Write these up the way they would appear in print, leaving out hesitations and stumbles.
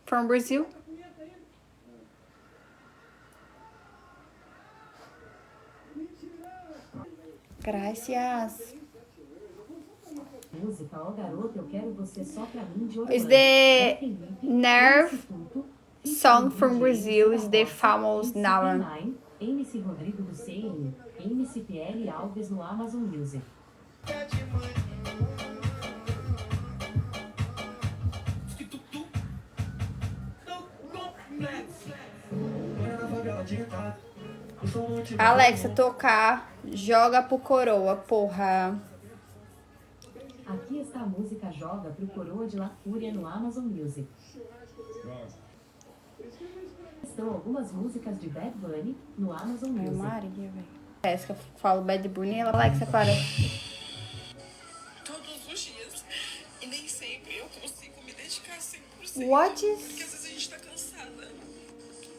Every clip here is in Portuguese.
from Brazil. Gracias. Música, ó garoto, eu quero você só pra mim de Is the Nerve song from Brazil is the famous now. MC Rodrigo do CN, MC PL Alves no Amazon Music. Alexa, tocar Joga pro Coroa, porra. Aqui está a música Joga pro Coroa de La Fúria no Amazon Music. Estão algumas músicas de Bad Bunny no Amazon Music. Maria, velho. Parece que eu falo Bad Bunny e ela, Alexa, para. Todos os dias. E nem sempre eu consigo me dedicar 100%. What? Porque às vezes a gente tá cansada.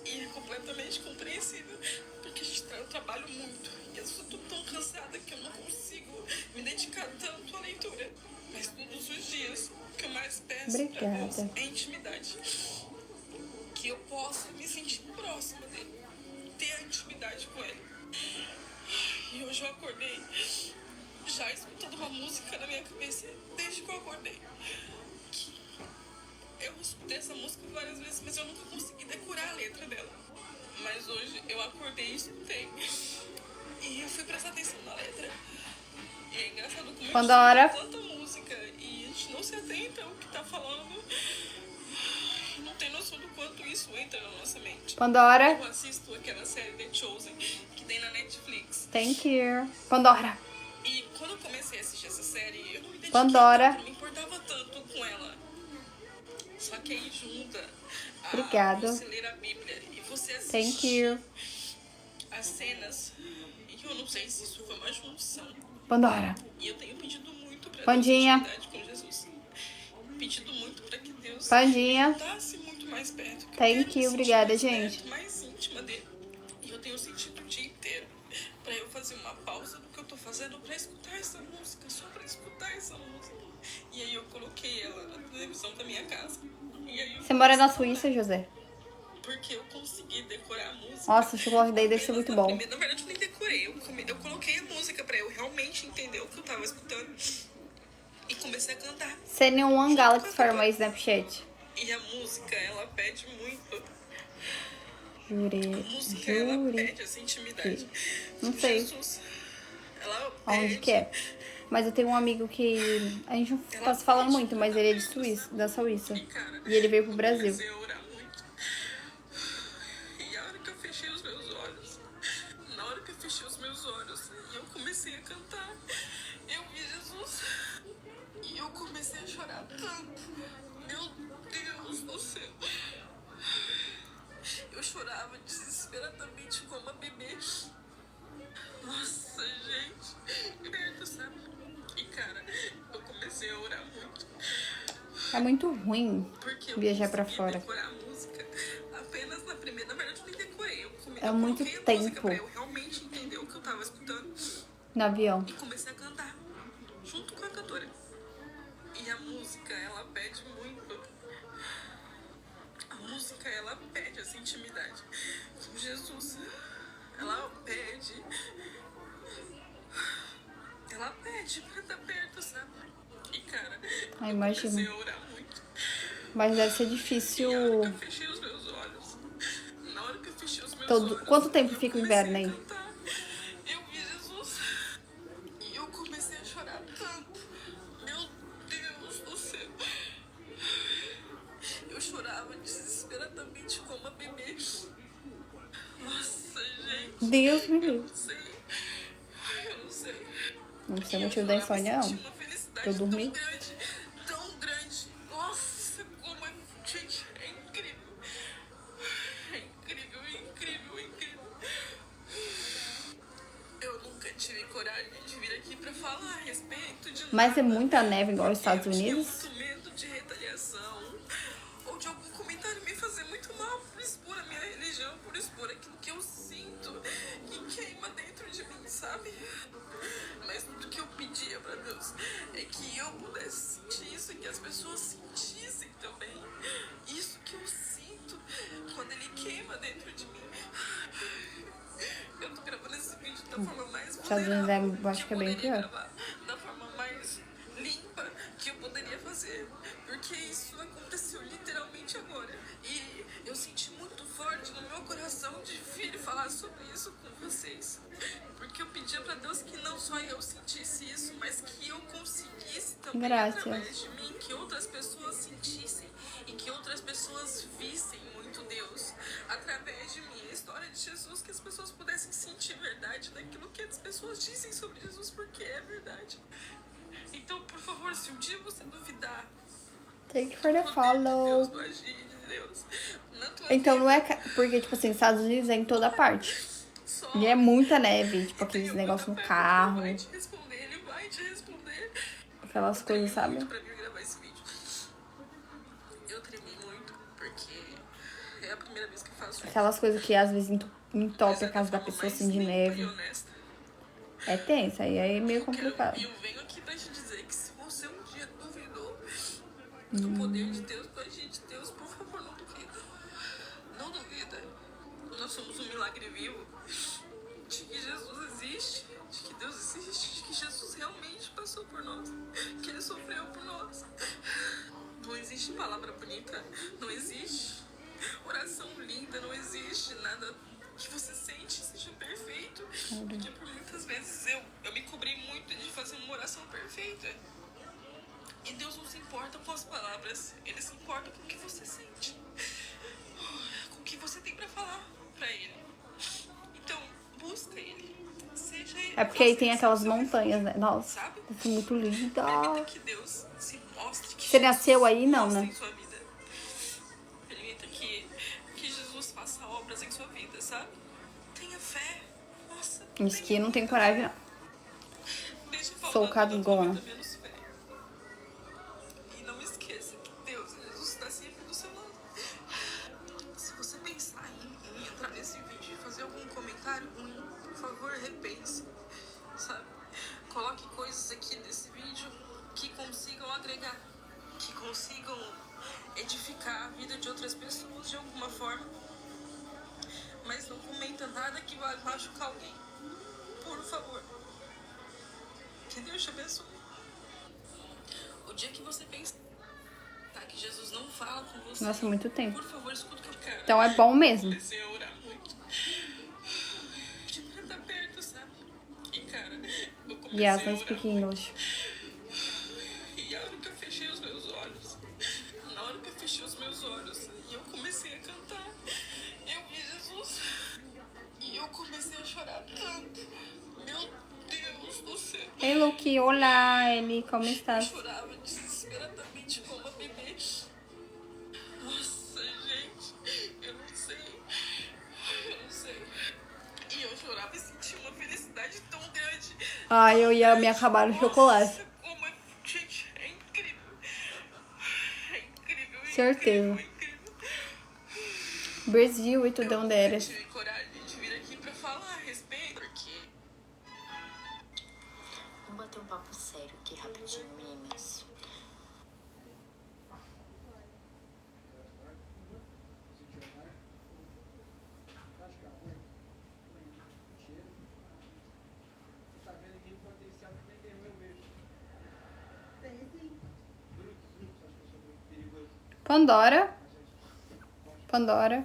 E é completamente compreensível. Porque eu trabalho muito. E às vezes eu tô tão cansada que eu não consigo me dedicar tanto à leitura. Mas todos os dias, o que eu mais peço pra Deus é intimidade. Que eu possa me sentir próxima dele. Ter a intimidade com ele. E hoje eu acordei já escutando uma música na minha cabeça desde que eu acordei. Eu escutei essa música várias vezes, mas eu nunca consegui decorar a letra dela. Mas hoje eu acordei e escutei. E eu fui prestar atenção na letra. E é engraçado como Pandora. a gente escuta tanta música e a gente não se atenta ao que tá falando. Não tem noção do quanto isso entra na nossa mente. Pandora. Eu assisto aquela série The Chosen que tem na Netflix. Thank you. Pandora. E quando eu comecei a assistir essa série, eu não me dediquei Pandora. tanto, não me importava tanto com ela. Só que aí junta Obrigada. você ler a Bíblia e você assistir Thank you. as cenas. E eu não sei se isso foi uma junção. Pandora. E eu tenho pedido muito pra Pandinha. Deus intimidade com Jesus. Pedido muito pra que Deus Pandinha. estasse muito mais perto. Que eu Thank quero me you. sentir Obrigada, mais gente. perto, mais íntima dele. E eu tenho sentido o dia inteiro pra eu fazer uma pausa do que eu tô fazendo pra escutar essa música, só pra escutar essa música. E aí eu coloquei ela na televisão da minha casa. E aí Você mora na Suíça, José? porque eu consegui decorar a música. Nossa, o chocolate daí deve ser muito bom. Na verdade, eu nem decorei. Eu coloquei a música pra eu realmente entender o que eu tava escutando. E comecei a cantar. Send one galaxy for my Snapchat. E a música, ela pede muito. Jure. A música, ela pede essa intimidade. Não sei Jesus, ela pede. onde que é. Mas eu tenho um amigo que... A gente não tá se falando muito, mas ele é de Suíça, da Suíça. E ele veio pro Brasil. Comecei a orar muito. E a hora que eu fechei os meus olhos, na hora que eu fechei os meus olhos, e eu comecei a cantar, eu vi Jesus. E eu comecei a chorar tanto. Meu Deus do céu. Eu chorava desesperadamente como uma bebê. Nossa, gente. Perto, sabe? E, cara, eu comecei a orar muito. É muito ruim Porque eu viajar pra consegui fora. decorar a música apenas na primeira. Na verdade, eu nem decorei. É muito coloquei a música tempo. pra eu realmente entender o que eu tava escutando. No avião. E comecei a cantar junto com a cantora. E a música, ela pede muito. A música, ela pede essa intimidade com Jesus. Ela pede. Ela pede pra estar perto, sabe? E, cara, Ah, eu imagino. comecei a orar muito. Mas deve ser E difícil. a hora que eu fechei os meus olhos. Na hora que eu fechei os meus Todo... olhos. Quanto tempo eu fica o comecei inverno a aí? cantar. Eu vi Jesus. E eu comecei a chorar tanto. Meu Deus do céu. Eu chorava desesperadamente como uma bebê. Nossa, gente. Deus me Eu livre. não sei. Eu não sei. Não sei o E eu motivo da chorava, insônia, senti não. uma felicidade Eu dormi. tão grande. Tão grande. Nossa, como é... Gente, é incrível. É incrível, é incrível, é incrível. Eu nunca tive coragem de vir aqui pra falar a respeito de Mas é nada. muita neve igual aos Estados Eu Unidos? tinha muito medo de retaliação ou de algum comentário me fazer muito mal por expor a minha religião, por expor aquilo que eu sinto que queima dentro de mim, sabe? Mas tudo que eu pedia pra Deus é que eu pudesse sentir isso e que as pessoas sentissem também isso que eu sinto. Estados Unidos eu acho que é bem pior. Gravar da forma mais limpa que eu poderia fazer, porque isso aconteceu literalmente agora. E eu senti muito forte no meu coração de vir falar sobre isso com vocês, porque eu pedia pra Deus que não só eu sentisse isso, mas que eu conseguisse também, Graças. através de mim, que outras pessoas sentissem e que outras pessoas vissem muito Deus através de mim, a história de Jesus, que as pessoas pudessem sentir verdade naquilo que as pessoas dizem sobre Jesus, porque é verdade. Então, por favor, se um dia você duvidar Thank you for the do follow. Deus, do agir de Deus na tua Então não é... vida, Porque, tipo assim, Estados Unidos é em toda parte. só E é muita neve, tipo, tenha aqueles muita negócios no fé, porque carro, Ele vai te responder, ele vai te responder. aquelas coisas, sabe? Muito pra mim gravar esse vídeo. Eu tremi muito, porque é a primeira vez que eu faço isso. Aquelas coisas que às vezes Mas entope é a casa da forma pessoa mais assim de limpa neve. e honesta. É tenso, aí é meio complicado. Eu venho aqui pra te dizer que se você um dia duvidou do poder de Deus, do agir de Deus, por favor, não duvida. Não duvida. Nós somos um milagre vivo de que Jesus existe, de que Deus existe, de que Jesus realmente passou por nós, que Ele sofreu por nós. Não existe palavra bonita, não existe oração linda, não existe nada que você sente seja perfeito. Porque por muitas vezes eu me cobri muito de fazer uma oração perfeita. E Deus não se importa com as palavras, Ele se importa com o que você sente, com o que você tem pra falar pra Ele. Então, busca Ele, seja Ele. É porque aí faça tem Ele aquelas ser o seu montanhas, né? refúgio, Nossa, sabe? deve ser muito linda. Permita que Deus se mostre, que Você nasceu Jesus aí, não, mostre né? em sua vida. Permita que Jesus faça obras em sua vida, sabe? Tenha fé. Nossa, Isso que eu não tenho muita coragem, fé. não. Deixa Sou faltar na tua cagona. vida menos fé. E não esqueça que Deus, Jesus está sempre do seu lado. Se você pensar em entrar nesse vídeo e fazer algum comentário ruim, por favor, repense, sabe? Coloque coisas aqui nesse vídeo que consigam agregar, que consigam edificar a vida de outras pessoas de alguma forma. Mas não comenta nada que vai machucar alguém. Por favor. Que Deus te abençoe. O dia que você pensar que Jesus não fala com você, Nossa, muito tempo. por favor, escuta o que eu quero. Então é bom mesmo. Comecei a orar muito. Pra estar perto, sabe? E cara, eu comecei Yes, a I orar speak muito. English. E a hora que eu fechei os meus olhos, na hora que eu fechei os meus olhos e eu comecei a cantar, eu vi Jesus. E eu comecei a chorar tanto. Meu Deus do céu. Hey, Luke, olá, Eli, como Eu estás? chorava desesperadamente como uma bebê. Nossa, gente, eu não sei. Eu não sei. E eu chorava e sentia uma felicidade tão grande. Ai, eu ia me acabar no chocolate. Nossa, como é... Gente, é incrível. É incrível, é Certeza. incrível, é incrível. Brasil e tudo Eu onde eres. tive coragem de vir aqui pra falar a respeito, porque... Vamos bater um papo sério aqui rapidinho, meninas. Pandora. Pandora.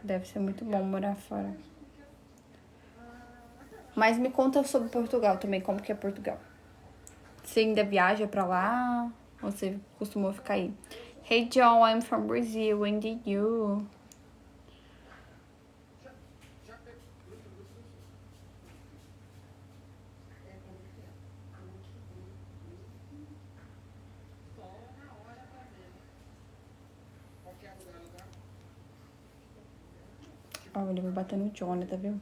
Deve ser muito bom morar fora. Mas me conta sobre Portugal também, como que é Portugal. Você ainda viaja pra lá? Ou você costumou ficar aí? Hey John, I'm from Brazil, and did you? Ó, ele vai bater no Jonathan, viu?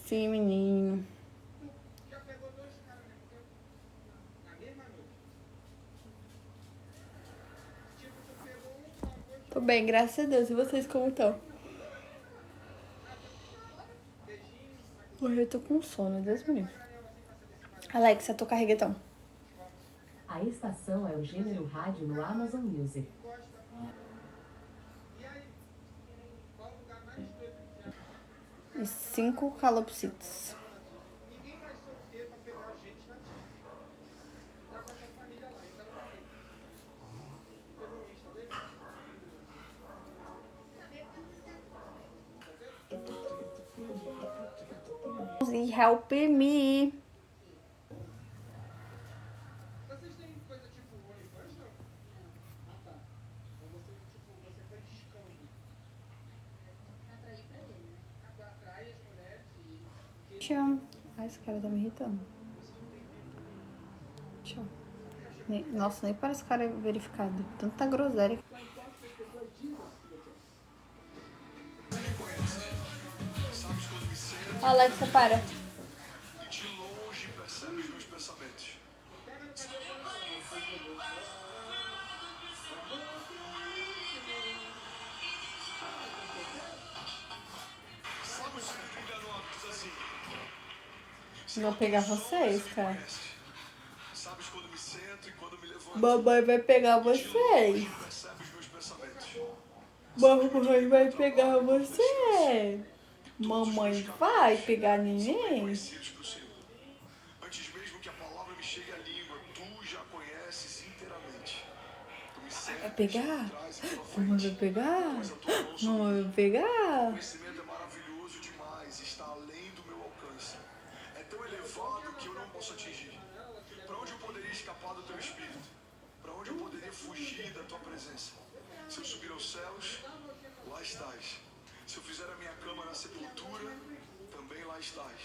Sim, menino. Tô bem, graças a Deus. E vocês como estão? Hoje eu tô com sono, Deus me livre. Alexa, toca reggaeton. A estação é o gênero rádio no Amazon Music. e 5 calopsitos. E help me. Tchau. Ai, esse cara tá me irritando. Tchau. Nossa, nem parece cara verificado. Tanta groselha. Alexa, para. E de longe percebe os meus pensamentos. Sabe o que brilha no óculos assim? Vou pegar vocês, cara. Sabes quando me sento e quando me levanto. Mamãe vai pegar vocês. Percebe os meus pensamentos. Mamãe vai pegar você. Mamãe vai pegar neném. Conhecidos pro Senhor. Antes mesmo que a palavra me chegue à língua, tu já conheces inteiramente. Tu me Vai cercas, pegar? traz e pela Mamãe frente. vai pegar? Pois a tua mão sobre Mamãe vai pegar? O conhecimento é maravilhoso demais, está além do meu alcance. É tão elevado que eu não posso atingir. Para onde eu poderia escapar do teu espírito? Para onde eu poderia fugir da tua presença? Se eu subir aos céus, lá estás. Se eu fizer a minha cama na sepultura, também lá estás.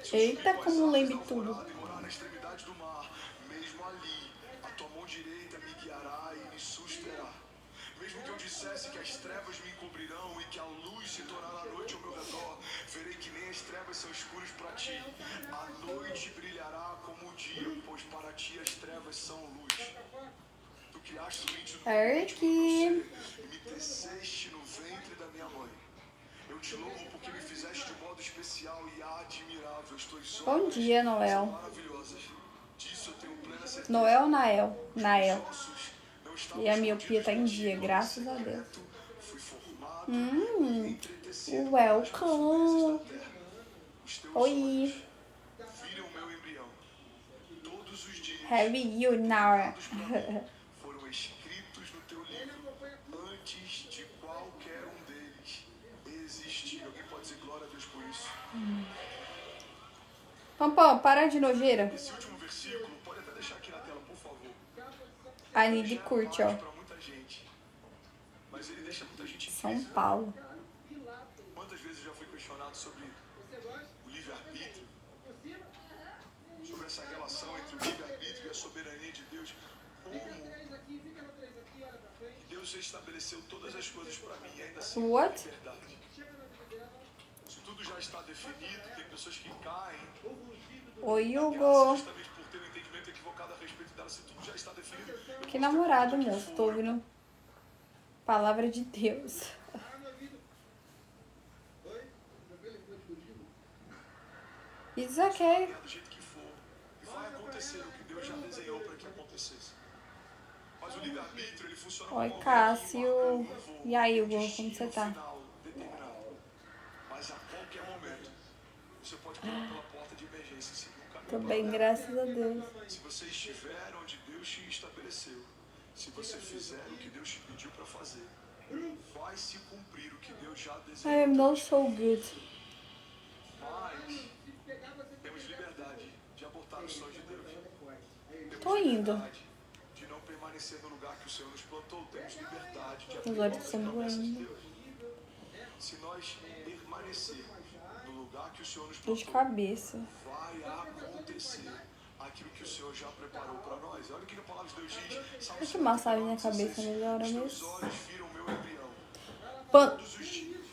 Se eu Eita, subir com as como asas lembre da tudo. alvorada e morar na extremidade do mar, mesmo ali, a tua mão direita me guiará e me susterá. Mesmo que eu dissesse que as trevas me encobrirão e que a luz se tornará noite ao meu redor, verei que nem as trevas são escuras para ti. A noite brilhará como o dia, pois para ti as trevas são luz. Tu criaste o íntimo Aqui. e me teceste no ventre da minha mãe. Eu te louvo porque me fizeste de modo especial e admirável. As tuas Bom obras dia, são Noel. maravilhosas. Disso eu tenho plena certeza. Noel, Nael. Os ossos não estavam E a miopia tá em escondidos dia, no graças a secreto. Deus. Fui formado e entretecido Welcome. nas profundezas da terra. Os teus Oi. olhos viram meu embrião. Todos os dias Have you now? foram escritos no teu livro antes de qualquer um deles existir. Alguém pode dizer glória a Deus por isso? Pampão, para de nojeira. Esse último versículo, pode até deixar aqui na tela, por favor. A Nid curte, ó. Para muita gente, mas ele deixa muita gente em São crise. Paulo. Quantas vezes eu já fui questionado sobre o livre-arbítrio? Sobre essa relação entre o livre-arbítrio e a soberania de Deus? Como Deus estabeleceu todas as coisas para mim e ainda assim What? liberdade. Se tudo já está definido, tem pessoas que caem. Oi, Graças Hugo. justamente por ter um entendimento equivocado a respeito dela, se tudo já está definido. Que namorado, moço. Tô ouvindo palavra de Deus. It's okay. Do jeito que for, e vai acontecer o que Deus já desenhou para que acontecesse. Mas o livre-arbítrio, ele funciona Oi, como Cássio. E aí, Hugo, como você tá? final determinado. Mas a qualquer momento, você pode pular pela porta de emergência e seguir um caminho. Tô bem, graças a Deus. Se você estiver onde Deus te estabeleceu, se você fizer o que Deus te pediu para fazer, vai se cumprir o que Deus já I desenhou. am not so good. Mas temos liberdade de abortar os sonhos de Deus. Tô indo. Liberdade de não permanecer no lugar que o Senhor nos plantou. Temos liberdade de Os olhos estão doendo. Se nós permanecermos no lugar que o Senhor nos Dor de plantou, cabeça. vai acontecer aquilo que o Senhor já preparou para nós. Olha o que a palavra de Deus diz. Salmo Essa massagem na cabeça melhora Os teus mesmo. olhos viram meu embrião. Pan- Todos os dias.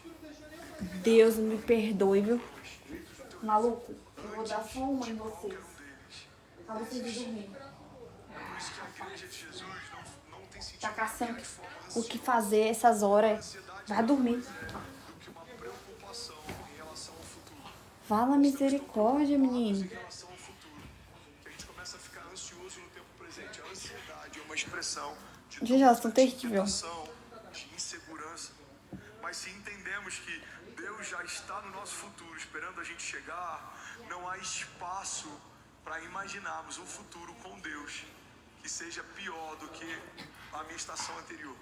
Deus me perdoe, viu? Maluco, eu vou dar só uma em vocês. Pra vocês dormirem. Por isso que a igreja de Jesus não tem sentido Tá caçando de forma o que fazer essas horas. ansiedade Vai dormir. do que uma preocupação em relação ao futuro. Fala misericórdia, Em menino. relação ao futuro. Que a gente começa a ficar ansioso no tempo presente. A ansiedade é uma expressão de Gente, elas estão terríveis. inquietação, de insegurança. Mas se entendemos que Deus já está no nosso futuro, esperando a gente chegar, não há espaço para imaginarmos um futuro com Deus que seja pior do que a minha estação anterior.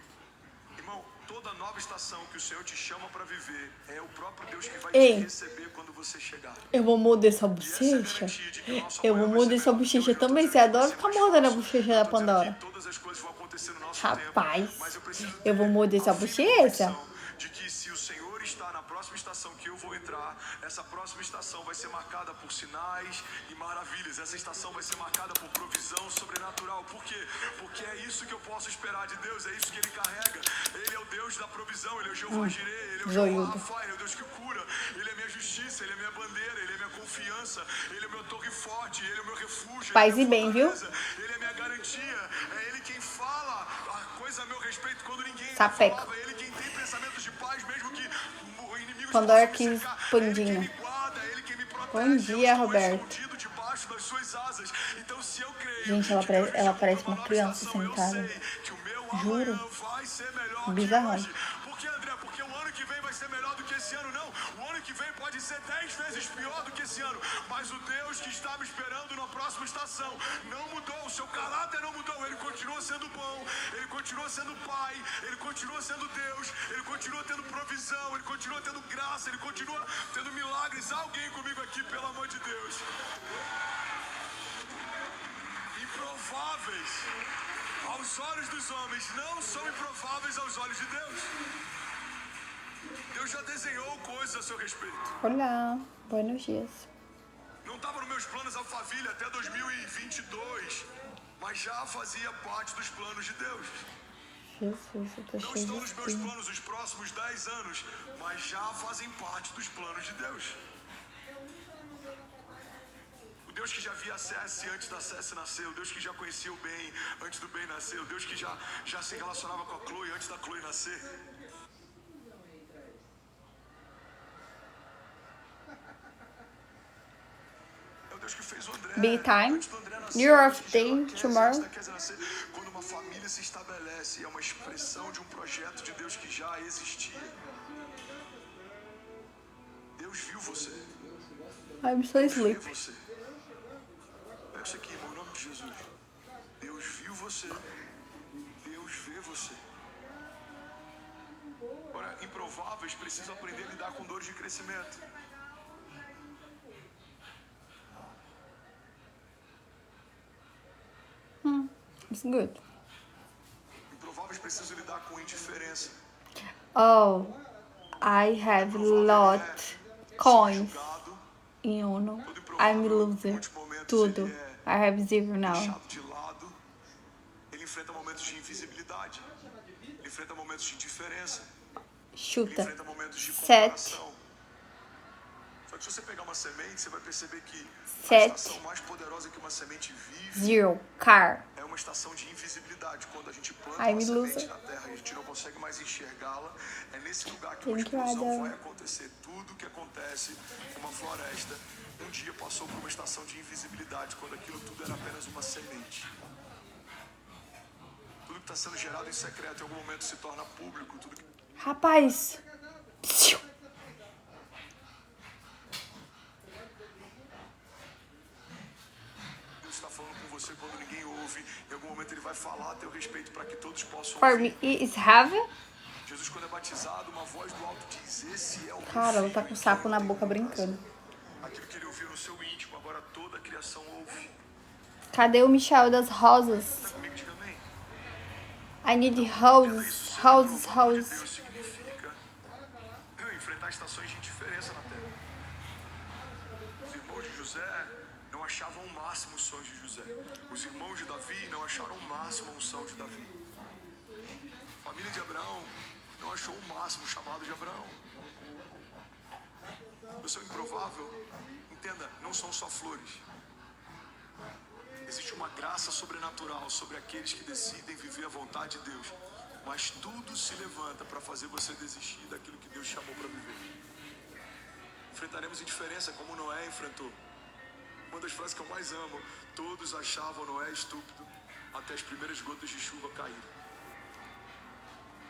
Irmão, toda nova estação que o Senhor te chama para viver é o próprio Deus que vai te receber quando você chegar. Eu vou morder sua bochecha. Eu vou morder sua bochecha também. Você adora ficar mordendo a bochecha da Pandora. Todas as coisas vão acontecer no nosso Rapaz, tempo, mas eu preciso eu vou morder sua bochecha. de que se o Senhor está na próxima estação que eu vou entrar, essa próxima estação vai ser marcada por sinais e maravilhas. Essa estação vai ser marcada por provisão sobrenatural. Por quê? Porque é isso que eu posso esperar de Deus, é isso que Ele carrega. Ele é o Deus da provisão, Ele é o Jeová Jireh, Ele é o Jeová Rafa, Ele é o Deus que cura. Ele é minha justiça, Ele é minha bandeira, Ele é minha confiança, Ele é meu torre forte, Ele é o meu refúgio. Paz e bem, viu? Ele é minha garantia, é Ele quem fala a coisa a meu respeito quando ninguém Sapeca. falava. É Ele quem tem pensamentos de paz, mesmo que o inimigo Pandora possa me quis cercar. pandinha. É Ele que me guarda, é Ele quem me protege. Bom dia, eu estou Roberto. escondido debaixo das suas asas. Então, se eu creio Gente, ela que Deus me parece chamou uma para nova criança estação, eu sentada. sei que o meu Juro. amanhã vai ser melhor que Bizarrão. hoje. Por que, André? Porque o ano que vem vai ser melhor do que esse ano, não. O ano que vem pode ser 10 vezes pior do que esse ano. Mas o Deus que está me esperando na próxima estação não mudou. O seu caráter não mudou. Ele continua sendo bom. Ele continua sendo Pai. Ele continua sendo Deus. Ele continua tendo provisão. Ele continua tendo graça. Ele continua tendo milagres. Há alguém comigo aqui, pelo amor de Deus. Improváveis aos olhos dos homens não são improváveis aos olhos de Deus. Deus já desenhou coisas a seu respeito. Olá, buenos dias. Não estava nos meus planos Alphaville até 2022, mas já fazia parte dos planos de Deus. Jesus, eu tô Não cheio estão de nos meus espinho. planos os próximos 10 anos, mas já fazem parte dos planos de Deus. O Deus que já via a Cessi antes da Cessi nascer, o Deus que já conhecia o Ben antes do Ben nascer, o Deus que já se relacionava com a Chloe antes da Chloe nascer. É o Deus que fez o André. Big time. Antes do André nascer, You're antes of de day gerar Cassie, tomorrow. antes da Cassie nascer. Quando uma família se estabelece, é uma expressão de um projeto de Deus que já existia. Deus viu você. I'm so Vê sleep. você. Pega isso aqui, irmão, em nome de Jesus. Deus viu você. Deus vê você. Agora, improváveis precisam aprender a lidar com dores de crescimento. It's good. Improváveis precisam lidar com indiferença. Oh, I have lot coins in Uno. I'm loser. Tudo. I have zero now. Deixado de lado, ele enfrenta momentos de invisibilidade. Ele enfrenta momentos de indiferença. Ele Chuta. enfrenta momentos de Sete. comparação. Só que se você pegar uma semente, você vai perceber que a Sete. estação mais poderosa que uma semente vive Zero. Car. é uma estação de invisibilidade. Quando a gente planta Ai, uma me semente lusa. na terra e a gente não consegue mais enxergá-la, é nesse lugar que Thank uma you, explosão Adam. vai acontecer. Tudo que acontece numa floresta, um dia passou por uma estação de invisibilidade, quando aquilo tudo era apenas uma semente. Tudo que está sendo gerado em secreto, em algum momento se torna público. Tudo que Rapaz. Psiu. Deus está falando com você quando ninguém ouve, em algum momento Ele vai falar a teu respeito para que todos possam For ouvir. me, is heaven? Jesus, quando é batizado, uma voz do alto diz: esse é o meu Cara, ela tá filho com o em sapo quem na eu boca tenho brincando. prazer. Aquilo que ele ouviu no seu íntimo, agora toda a criação ouve. Cadê o Michel das rosas? Está comigo, diga amém. I need Isso roses, ser roses, improvável de roses. Deus significa enfrentar estações de indiferença na terra. Os irmãos de José não achavam o máximo os sonhos de José. Os irmãos de Davi não acharam o máximo a unção de Davi. A família de Abraão não achou o máximo o chamado de Abraão. O seu improvável, entenda, não são só flores. Existe uma graça sobrenatural sobre aqueles que decidem viver a vontade de Deus. Mas tudo se levanta para fazer você desistir daquilo que Deus chamou para viver. Enfrentaremos indiferença como Noé enfrentou. Uma das frases que eu mais amo: todos achavam Noé estúpido até as primeiras gotas de chuva caírem.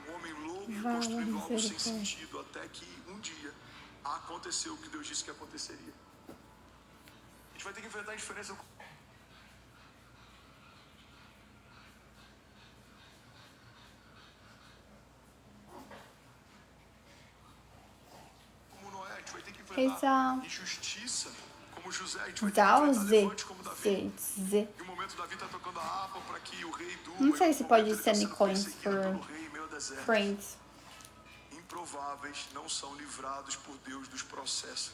Um homem louco Vala, construindo algo sem misericórdia. sentido, até que um dia aconteceu o que Deus disse que aconteceria. A gente vai ter que enfrentar a diferença. Como Noé, a gente vai ter que enfrentar Reza. injustiça. Como José, a gente vai ter que enfrentar Dauze. levantes como Davi. Z. Em um momento, Davi tá tocando a harpa para que o rei durma. Não sei Em se um pode momento, ele ser tá sendo coins perseguido for pelo rei em meio ao deserto. Friends. Improváveis não são livrados por Deus dos processos,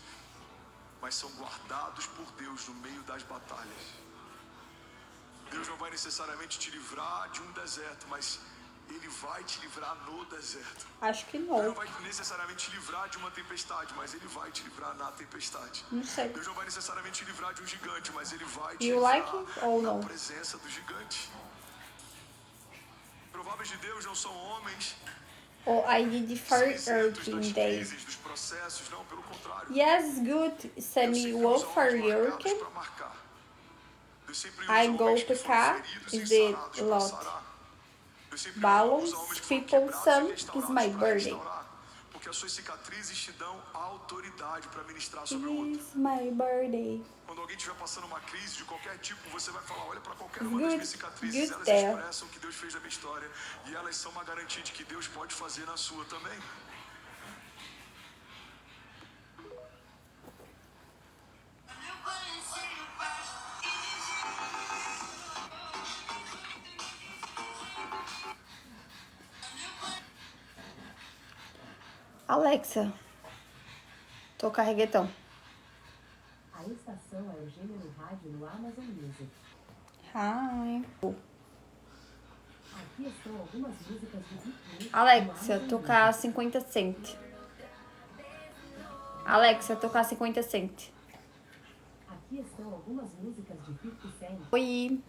mas são guardados por Deus no meio das batalhas. Deus não vai necessariamente te livrar de um deserto, mas Ele vai te livrar no deserto. Acho que Ele não não. vai necessariamente te livrar de uma tempestade, mas Ele vai te livrar na tempestade. Não sei. Deus não vai necessariamente te livrar de um gigante, mas Ele vai te You livrar like it or na no? presença do gigante. Prováveis de Deus não são homens Oh, I did for cinzentos das 13 days. crises, dos processos, não, pelo contrário. Yes, good. Send me wolf for work. I go pick up the lot. Balloons, people, some is my birthday. Porque as suas cicatrizes te dão autoridade para ministrar sobre o outro. It's my birthday. Quando alguém estiver passando uma crise de qualquer tipo, você vai falar, olha para qualquer uma das Good, minhas cicatrizes, good elas there. expressam o que Deus fez na minha história. E elas são uma garantia de que Deus pode fazer na sua também. Alexa, toca reggaeton. A estação é o gênero rádio no Amazon Music. Hi. Aqui estão algumas músicas do Pitbull. Alexa, tocar 50 Cent. Alexa, tocar 50 Cent. Aqui estão algumas músicas de 50 Cent. Oi.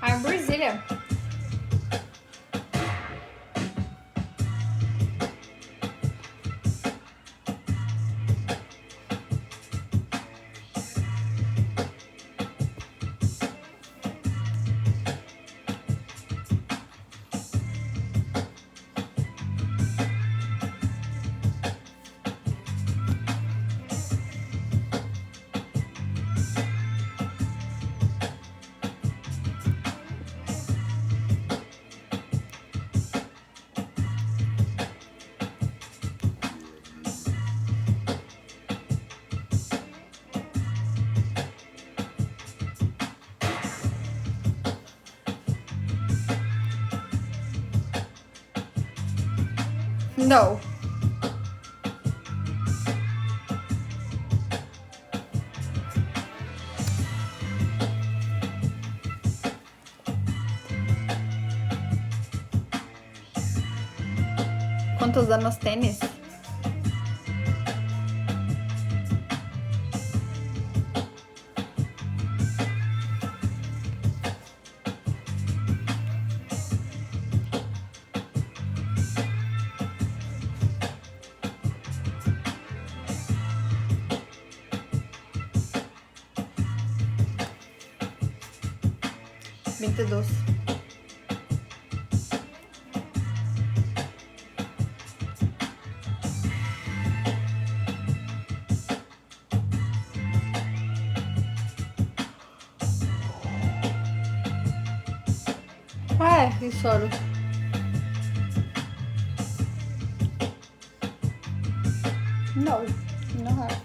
I'm Brazilian. No. ¿Cuántos anos tienes? Veintidós. Ah, é, soro. No, no have.